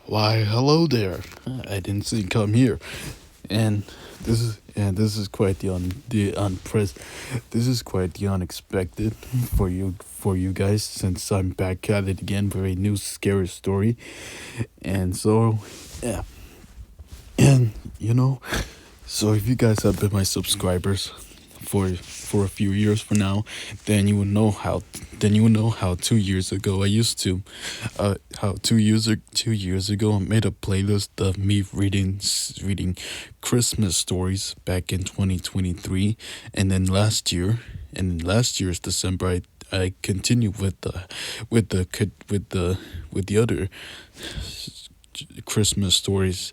Why, hello there. I didn't see you come here. And this is quite this is quite the unexpected for you guys, since I'm back at it again with a new scary story. And so yeah. And so if you guys have been my subscribers for a few years for now, then you will know how 2 years ago I used to how 2 years ago I made a playlist of me reading Christmas stories back in 2023. And then last year's December, I continued with the other Christmas stories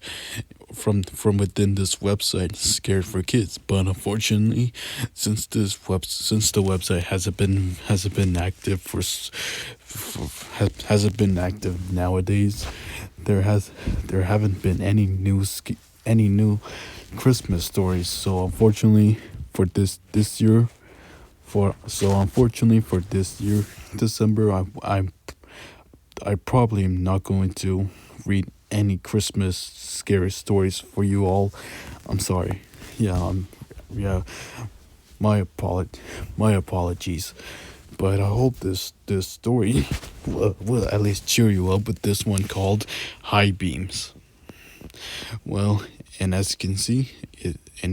from within this website, Scared for Kids. But unfortunately, since the website hasn't been active hasn't been active nowadays, there haven't been any new Christmas stories. So unfortunately for this year, for this year December, I probably am not going to read any Christmas scary stories for you all. I'm sorry. Yeah, yeah. My apologies. But I hope this story will at least cheer you up with this one called High Beams. Well, and as you can see, in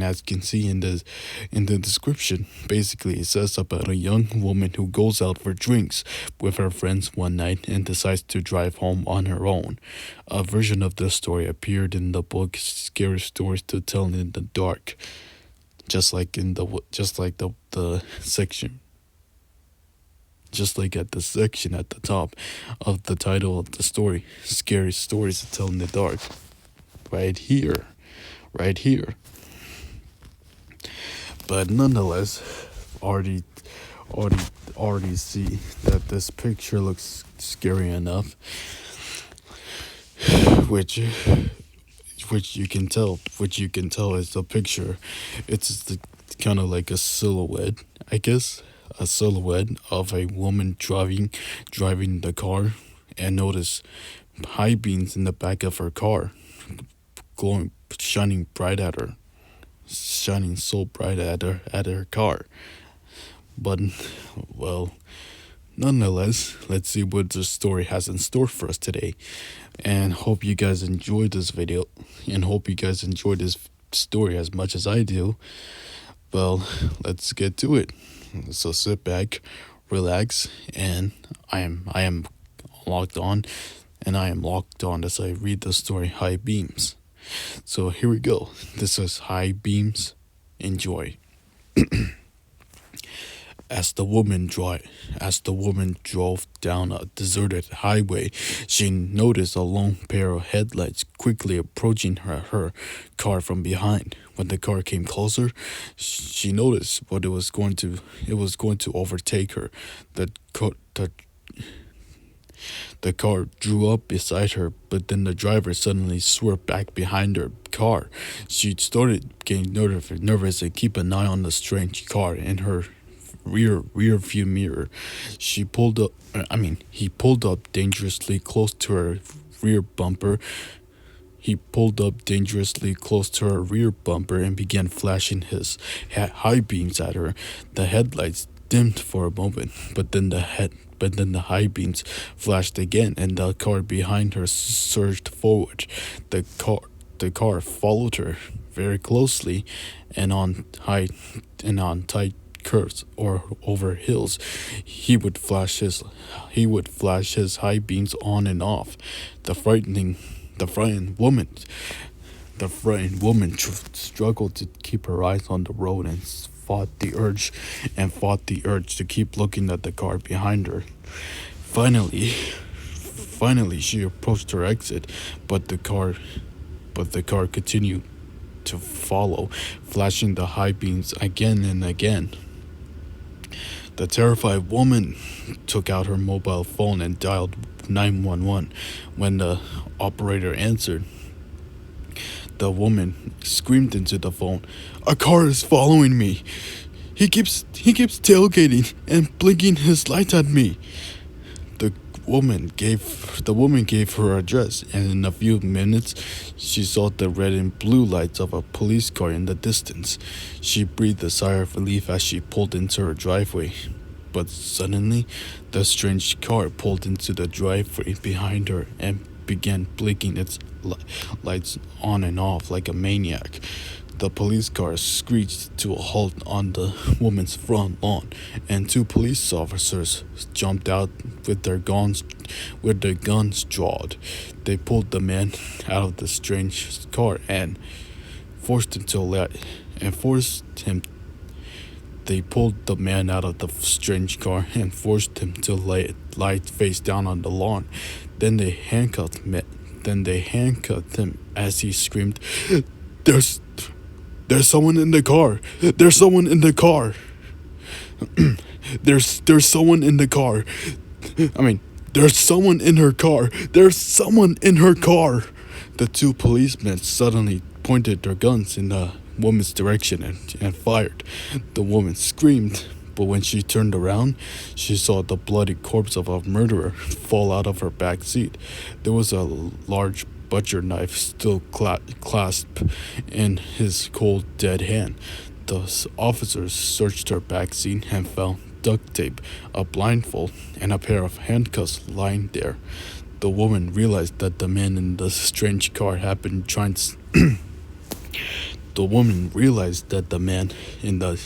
the description, basically it says about a young woman who goes out for drinks with her friends one night and decides to drive home on her own. A version of this story appeared in the book Scary Stories to Tell in the Dark, the section. Just like at the section at the top of the title of the story, Scary Stories to Tell in the Dark. Right here. Right here. But nonetheless, already already see that this picture looks scary enough, which which you can tell is the picture. It's kind of like a silhouette, I guess, a silhouette of a woman driving the car, and notice high beams in the back of her car, glowing, shining so bright at her car. But well, nonetheless, let's see what the story has in store for us today. And hope you guys enjoyed this video, and hope you guys enjoyed this story as much as I do. Well, let's get to it. So sit back, relax, and I am locked on, as I read the story High Beams. So here we go. This is High Beams. Enjoy. As the woman drove down a deserted highway, she noticed a long pair of headlights quickly approaching her car from behind. When the car came closer, she noticed what it was going to overtake her. The the car drew up beside her, but then the driver suddenly swerved back behind her car. She started getting nervous and keep an eye on the strange car in her rear view mirror. He pulled up dangerously close to her rear bumper. He pulled up dangerously close to her rear bumper and began flashing his high beams at her. The headlights dimmed for a moment, but then the high beams flashed again, and the car behind her surged forward. The car followed her very closely, and on tight curves or over hills, he would flash his high beams on and off. The frightened woman struggled to keep her eyes on the road and fought the urge to keep looking at the car behind her. Finally, she approached her exit, but the car continued to follow, flashing the high beams again and again. The terrified woman took out her mobile phone and dialed 911. When the operator answered, the woman screamed into the phone, "A car is following me. He keeps tailgating and blinking his lights at me." The woman gave her address, and in a few minutes she saw the red and blue lights of a police car in the distance. She breathed a sigh of relief as she pulled into her driveway. But suddenly, the strange car pulled into the driveway behind her and began blinking its lights on and off like a maniac. The police car screeched to a halt on the woman's front lawn, and two police officers jumped out with their guns drawn. They pulled the man out of the strange car and forced him to let and forced him they pulled the man out of the strange car and forced him to lie face down on the lawn. Then they handcuffed him as he screamed, "There's there's someone in the car. There's someone in the car. there's someone in the car. I mean, there's someone in her car. There's someone in her car." The two policemen suddenly pointed their guns in the woman's direction and fired. The woman screamed, but when she turned around, she saw the bloody corpse of a murderer fall out of her back seat. There was a large butcher knife still clasped in his cold, dead hand. The officers searched her back seat and found duct tape, a blindfold, and a pair of handcuffs lying there. The woman realized that the man in the strange car had been trying to The woman realized that the man in the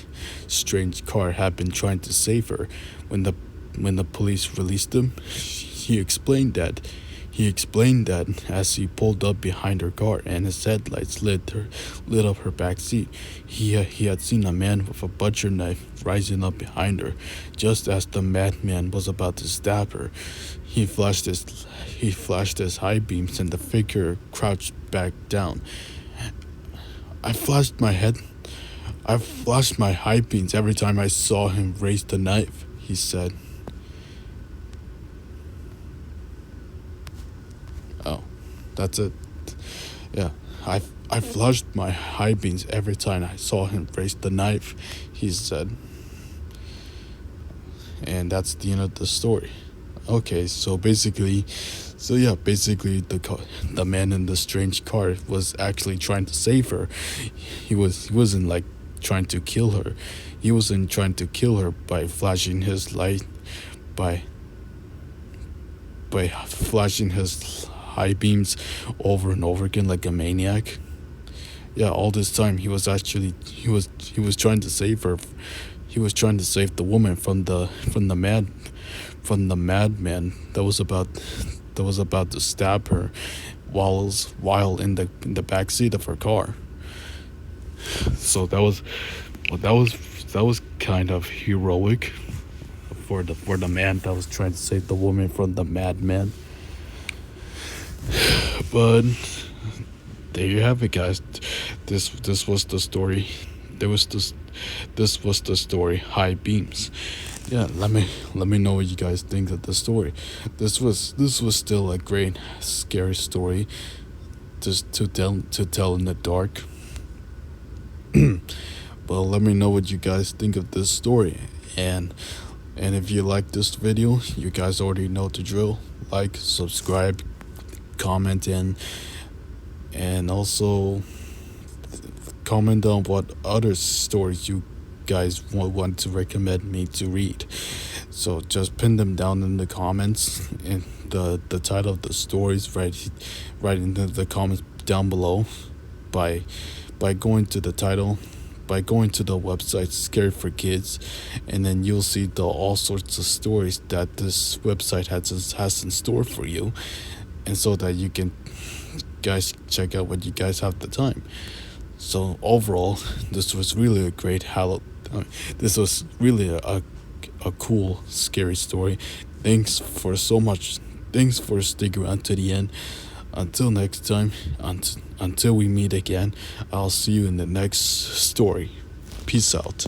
strange car had been trying to save her. When the police released him, he explained that as he pulled up behind her car and his headlights lit up her back seat, he had seen a man with a butcher knife rising up behind her. Just as the madman was about to stab her, he flashed his high beams and the figure crouched back down. I flashed my high beams every time I saw him raise the knife," he said. Oh, that's it. Yeah, I flashed my high beams every time I saw him raise the knife, he said. And that's the end of the story. Okay, so basically the man in the strange car was actually trying to save her. He wasn't like trying to kill her. He wasn't trying to kill her by flashing his light by flashing his high beams over and over again like a maniac. Yeah, all this time he was trying to save her. He was trying to save the woman from the madman that was about to stab her while in the back seat of her car. So that was kind of heroic for the man that was trying to save the woman from the madman. But there you have it, guys. This was the story. This was the story, High Beams. Yeah, let me know what you guys think of the story. This was still a great scary story just to tell in the dark. Well, let me know what you guys think of this story, and if you like this video, you guys already know the drill. Like, subscribe, comment, and also comment on what other stories you guys want to recommend me to read. So just pin them down in the comments, and the title of the stories right in the comments down below by going to the title, by going to the website ScaryForKids, and then you'll see all sorts of stories that this website has in store for you, and so that you can guys check out what you guys have the time. So overall, this was really a great this was really a cool, scary story. Thanks for sticking around to the end. Until next time, until we meet again, I'll see you in the next story. Peace out.